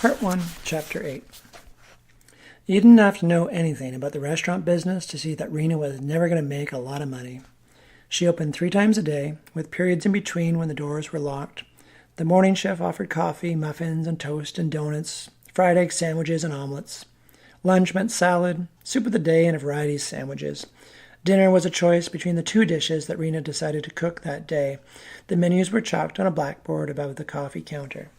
Part 1, Chapter 8. You didn't have to know anything about the restaurant business to see that Rena was never going to make a lot of money. She opened 3 times a day, with periods in between when the doors were locked. The morning chef offered coffee, muffins, and toast and donuts, fried egg sandwiches and omelets. Lunch meant salad, soup of the day, and a variety of sandwiches. Dinner was a choice between the 2 dishes that Rena decided to cook that day. The menus were chalked on a blackboard above the coffee counter.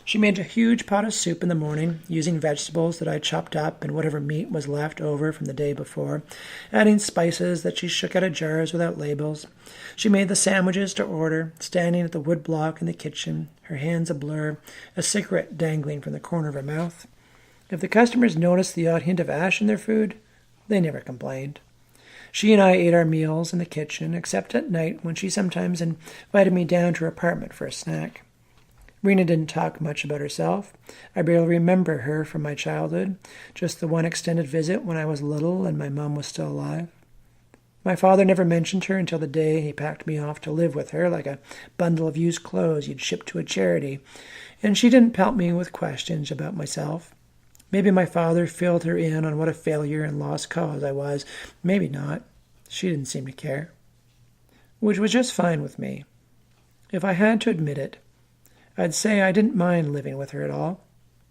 She made a huge pot of soup in the morning, using vegetables that I chopped up and whatever meat was left over from the day before, adding spices that she shook out of jars without labels. She made the sandwiches to order, standing at the wood block in the kitchen, her hands a blur, a cigarette dangling from the corner of her mouth. If the customers noticed the odd hint of ash in their food, they never complained. She and I ate our meals in the kitchen, except at night when she sometimes invited me down to her apartment for a snack. Rena didn't talk much about herself. I barely remember her from my childhood, just the one extended visit when I was little and my mom was still alive. My father never mentioned her until the day he packed me off to live with her like a bundle of used clothes you'd ship to a charity, and she didn't pelt me with questions about myself. Maybe my father filled her in on what a failure and lost cause I was. Maybe not. She didn't seem to care. Which was just fine with me. If I had to admit it, I'd say I didn't mind living with her at all.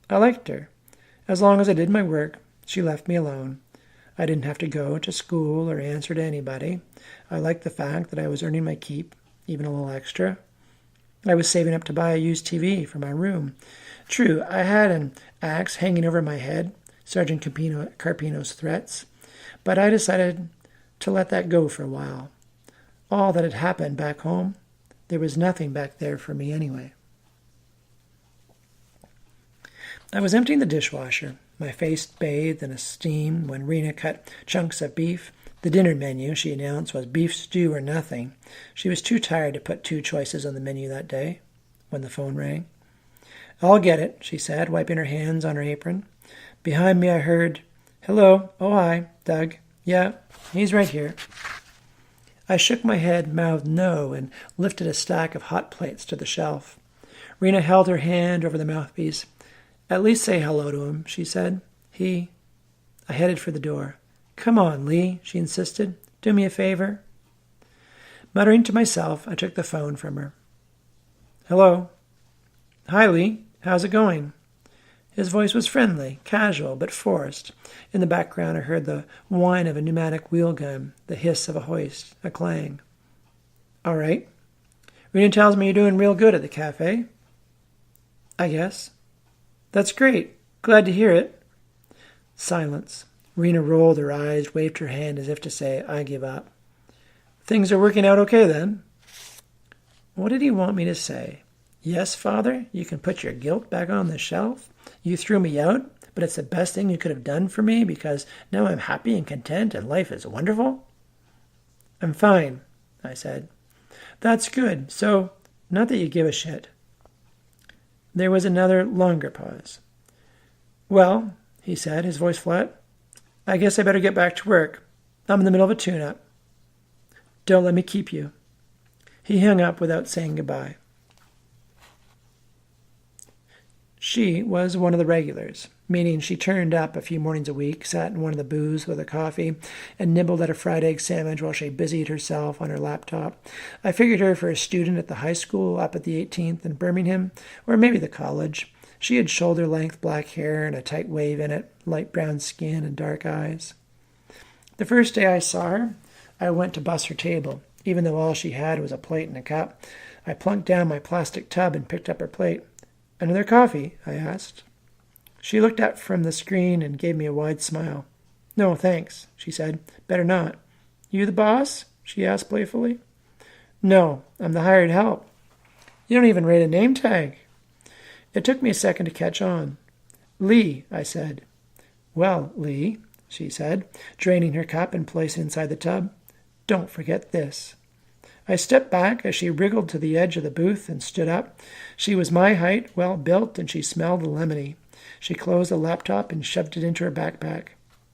I liked her. As long as I did my work, she left me alone. I didn't have to go to school or answer to anybody. I liked the fact that I was earning my keep, even a little extra. I was saving up to buy a used TV for my room. True, I had an axe hanging over my head, Sergeant Carpino's threats, but I decided to let that go for a while. All that had happened back home, there was nothing back there for me anyway. I was emptying the dishwasher, my face bathed in a steam, when Rena cut chunks of beef. The dinner menu, she announced, was beef stew or nothing. She was too tired to put 2 choices on the menu that day, when the phone rang. "I'll get it," she said, wiping her hands on her apron. Behind me I heard, "Hello, oh hi, Doug. Yeah, he's right here." I shook my head, mouthed no, and lifted a stack of hot plates to the shelf. Rena held her hand over the mouthpiece. "At least say hello to him," she said. I headed for the door. "Come on, Lee," she insisted. "Do me a favor." Muttering to myself, I took the phone from her. "Hello." "Hi, Lee. How's it going?" His voice was friendly, casual, but forced. In the background I heard the whine of a pneumatic wheel gun, the hiss of a hoist, a clang. "All right. Rena tells me you're doing real good at the cafe." "I guess." "That's great. Glad to hear it." Silence. Rena rolled her eyes, waved her hand as if to say, "I give up." "Things are working out okay, then?" What did he want me to say? "Yes, Father, you can put your guilt back on the shelf. You threw me out, but it's the best thing you could have done for me because now I'm happy and content and life is wonderful?" "I'm fine," I said. "That's good. So, not that you give a shit." There was another longer pause. "Well," he said, his voice flat, "I guess I better get back to work. I'm in the middle of a tune-up." "Don't let me keep you." He hung up without saying goodbye. She was one of the regulars, meaning she turned up a few mornings a week, sat in one of the booths with a coffee, and nibbled at a fried egg sandwich while she busied herself on her laptop. I figured her for a student at the high school up at the 18th in Birmingham, or maybe the college. She had shoulder-length black hair and a tight wave in it, light brown skin and dark eyes. The first day I saw her, I went to bus her table, even though all she had was a plate and a cup. I plunked down my plastic tub and picked up her plate. "Another coffee?" I asked. She looked up from the screen and gave me a wide smile. "No, thanks," she said. "Better not." "You the boss?" she asked playfully. "No, I'm the hired help." "You don't even rate a name tag." It took me a second to catch on. "Lee," I said. "Well, Lee," she said, draining her cup and placing it inside the tub. "Don't forget this." I stepped back as she wriggled to the edge of the booth and stood up. She was my height, well built, and she smelled lemony. She closed the laptop and shoved it into her backpack.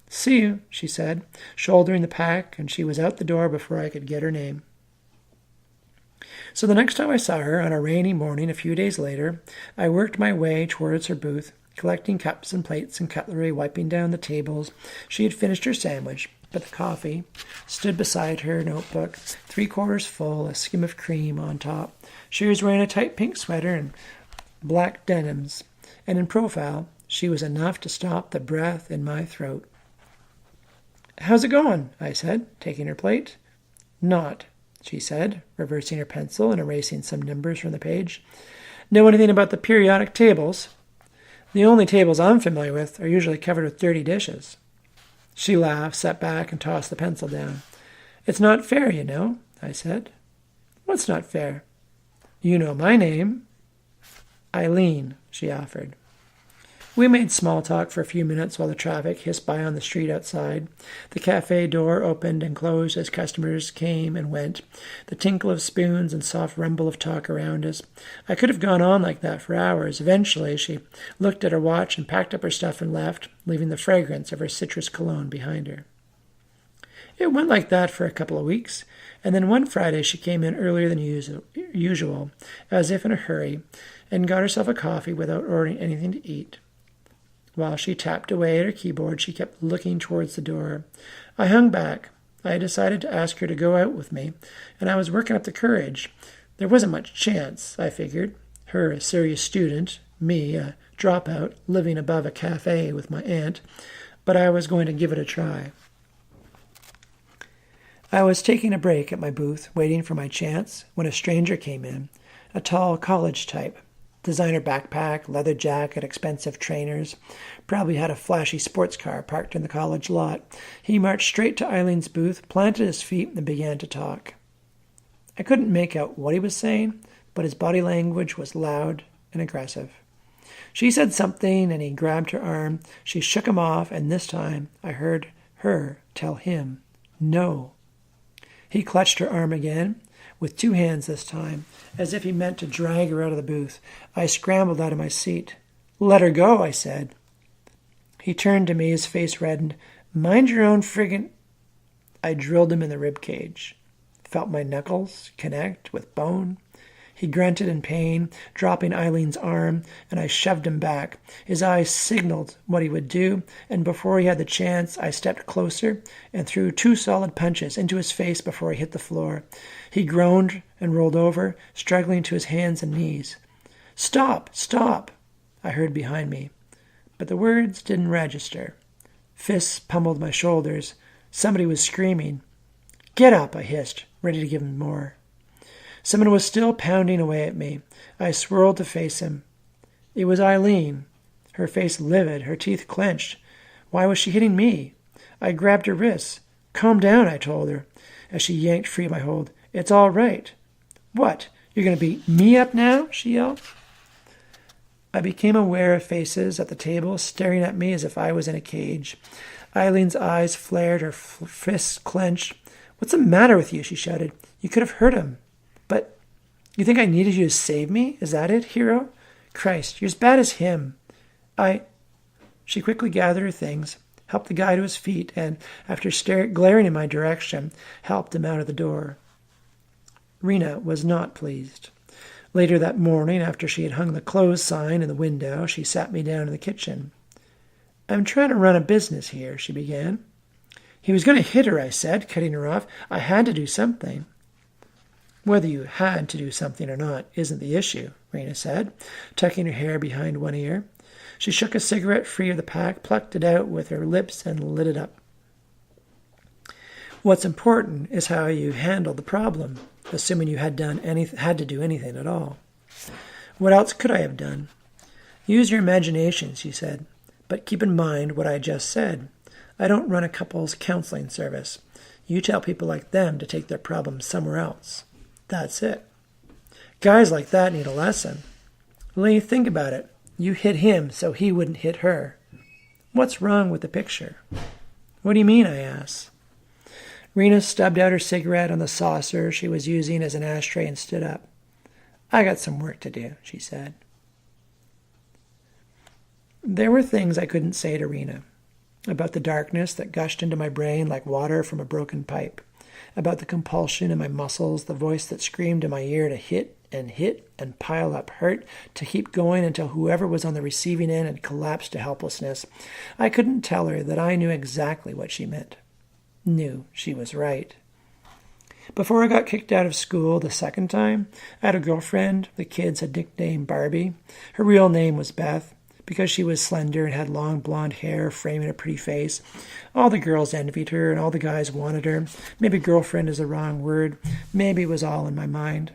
"See you," she said, shouldering the pack, and she was out the door before I could get her name. So the next time I saw her, on a rainy morning a few days later, I worked my way towards her booth, collecting cups and plates and cutlery, wiping down the tables. She had finished her sandwich, but the coffee stood beside her notebook, 3/4 full, a skim of cream on top. She was wearing a tight pink sweater and black denims, and in profile she was enough to stop the breath in my throat. "How's it going?" I said, taking her plate. "Not," she said, reversing her pencil and erasing some numbers from the page. "Know anything about the periodic tables? The only tables I'm familiar with are usually covered with dirty dishes." She laughed, sat back, and tossed the pencil down. "It's not fair, you know," I said. "What's not fair?" "You know my name." "Eileen," she offered. We made small talk for a few minutes while the traffic hissed by on the street outside. The cafe door opened and closed as customers came and went, the tinkle of spoons and soft rumble of talk around us. I could have gone on like that for hours. Eventually, she looked at her watch and packed up her stuff and left, leaving the fragrance of her citrus cologne behind her. It went like that for a couple of weeks, and then one Friday she came in earlier than usual, as if in a hurry, and got herself a coffee without ordering anything to eat. While she tapped away at her keyboard, she kept looking towards the door. I hung back. I had decided to ask her to go out with me, and I was working up the courage. There wasn't much chance, I figured. Her, a serious student, me, a dropout, living above a cafe with my aunt, but I was going to give it a try. I was taking a break at my booth, waiting for my chance, when a stranger came in, a tall college type. Designer backpack, leather jacket, expensive trainers. Probably had a flashy sports car parked in the college lot. He marched straight to Eileen's booth, planted his feet, and began to talk. I couldn't make out what he was saying, but his body language was loud and aggressive. She said something, and he grabbed her arm. She shook him off, and this time I heard her tell him, "No." He clutched her arm again, with two hands this time, as if he meant to drag her out of the booth. I scrambled out of my seat. "Let her go," I said. He turned to me, his face reddened. "Mind your own friggin'..." I drilled him in the rib cage. Felt my knuckles connect with bone. He grunted in pain, dropping Eileen's arm, and I shoved him back. His eyes signaled what he would do, and before he had the chance, I stepped closer and threw 2 solid punches into his face before he hit the floor. He groaned and rolled over, struggling to his hands and knees. "Stop! Stop!" I heard behind me, but the words didn't register. Fists pummeled my shoulders. Somebody was screaming. "Get up!" I hissed, ready to give him more. Someone was still pounding away at me. I swirled to face him. It was Eileen, her face livid, her teeth clenched. Why was she hitting me? I grabbed her wrists. "Calm down," I told her, as she yanked free my hold. "It's all right." "What? You're going to beat me up now?" she yelled. I became aware of faces at the table staring at me as if I was in a cage. Eileen's eyes flared, her fists clenched. "What's the matter with you?" she shouted. "You could have hurt him." "But you think I needed you to save me? Is that it, hero? Christ, you're as bad as him." She quickly gathered her things, helped the guy to his feet, and, after glaring in my direction, helped him out of the door. Rena was not pleased. Later that morning, after she had hung the close sign in the window, she sat me down in the kitchen. "I'm trying to run a business here," she began. "He was going to hit her," I said, cutting her off. "I had to do something." "Whether you had to do something or not isn't the issue," Rena said, tucking her hair behind one ear. She shook a cigarette free of the pack, plucked it out with her lips, and lit it up. "What's important is how you handled the problem, assuming you had to do anything at all." "What else could I have done?" "Use your imagination," she said. "But keep in mind what I just said. I don't run a couples counseling service. You tell people like them to take their problems somewhere else. That's it. Guys like that need a lesson. Lee, think about it. You hit him so he wouldn't hit her. What's wrong with the picture?" "What do you mean?" I asked. Rena stubbed out her cigarette on the saucer she was using as an ashtray and stood up. "I got some work to do," she said. There were things I couldn't say to Rena about the darkness that gushed into my brain like water from a broken pipe, about the compulsion in my muscles, the voice that screamed in my ear to hit and pile up hurt, to keep going until whoever was on the receiving end had collapsed to helplessness. I couldn't tell her that I knew exactly what she meant. Knew she was right. Before I got kicked out of school the second time, I had a girlfriend the kids had nicknamed Barbie. Her real name was Beth, because she was slender and had long blonde hair framing a pretty face. All the girls envied her and all the guys wanted her. Maybe girlfriend is the wrong word. Maybe it was all in my mind.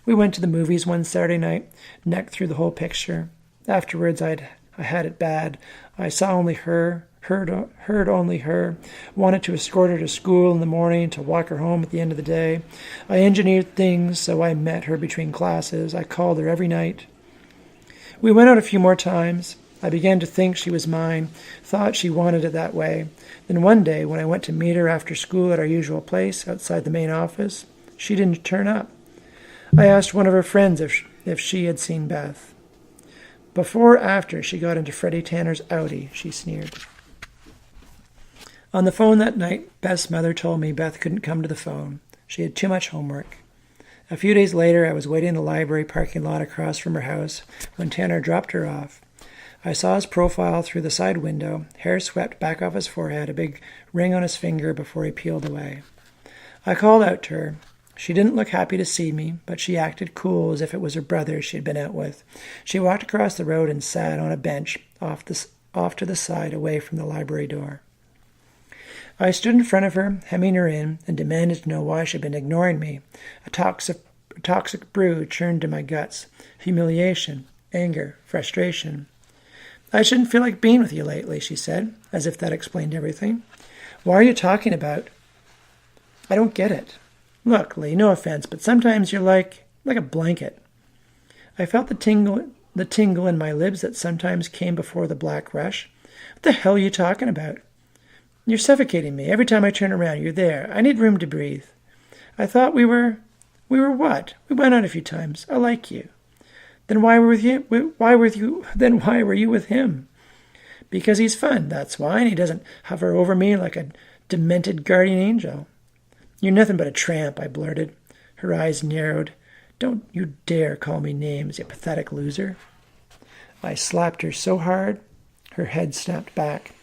We went to the movies one Saturday night, necked through the whole picture. Afterwards, I had it bad. I saw only her, heard only her, wanted to escort her to school in the morning, to walk her home at the end of the day. I engineered things so I met her between classes. I called her every night. We went out a few more times. I began to think she was mine, thought she wanted it that way. Then one day, when I went to meet her after school at our usual place outside the main office, she didn't turn up. I asked one of her friends if she had seen Beth. Before or after she got into Freddie Tanner's Audi, she sneered. On the phone that night, Beth's mother told me Beth couldn't come to the phone. She had too much homework. A few days later, I was waiting in the library parking lot across from her house when Tanner dropped her off. I saw his profile through the side window, hair swept back off his forehead, a big ring on his finger before he peeled away. I called out to her. She didn't look happy to see me, but she acted cool as if it was her brother she had been out with. She walked across the road and sat on a bench off to the side away from the library door. I stood in front of her, hemming her in, and demanded to know why she had been ignoring me. A toxic brew churned in my guts. Humiliation, anger, frustration. I shouldn't feel like being with you lately, she said, as if that explained everything. Why are you talking about? I don't get it. Look, Lee, no offense, but sometimes you're like a blanket. I felt the tingle in my lips that sometimes came before the black rush. What the hell are you talking about? You're suffocating me. Every time I turn around, you're there. I need room to breathe. I thought we were what? We went out a few times. I like you. Then why were you with him? Because he's fun, that's why, and he doesn't hover over me like a demented guardian angel. You're nothing but a tramp, I blurted. Her eyes narrowed. Don't you dare call me names, you pathetic loser. I slapped her so hard, her head snapped back.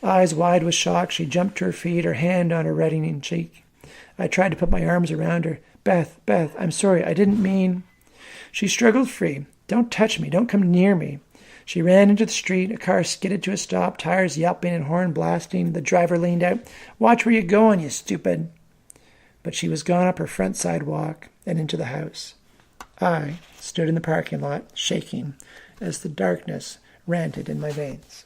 Eyes wide with shock, she jumped to her feet, her hand on her reddening cheek. I tried to put my arms around her. Beth, I'm sorry, I didn't mean... She struggled free. Don't touch me, don't come near me. She ran into the street. A car skidded to a stop, tires yelping and horn blasting. The driver leaned out. Watch where you're going, you stupid. But she was gone up her front sidewalk and into the house. I stood in the parking lot, shaking, as the darkness ranted in my veins.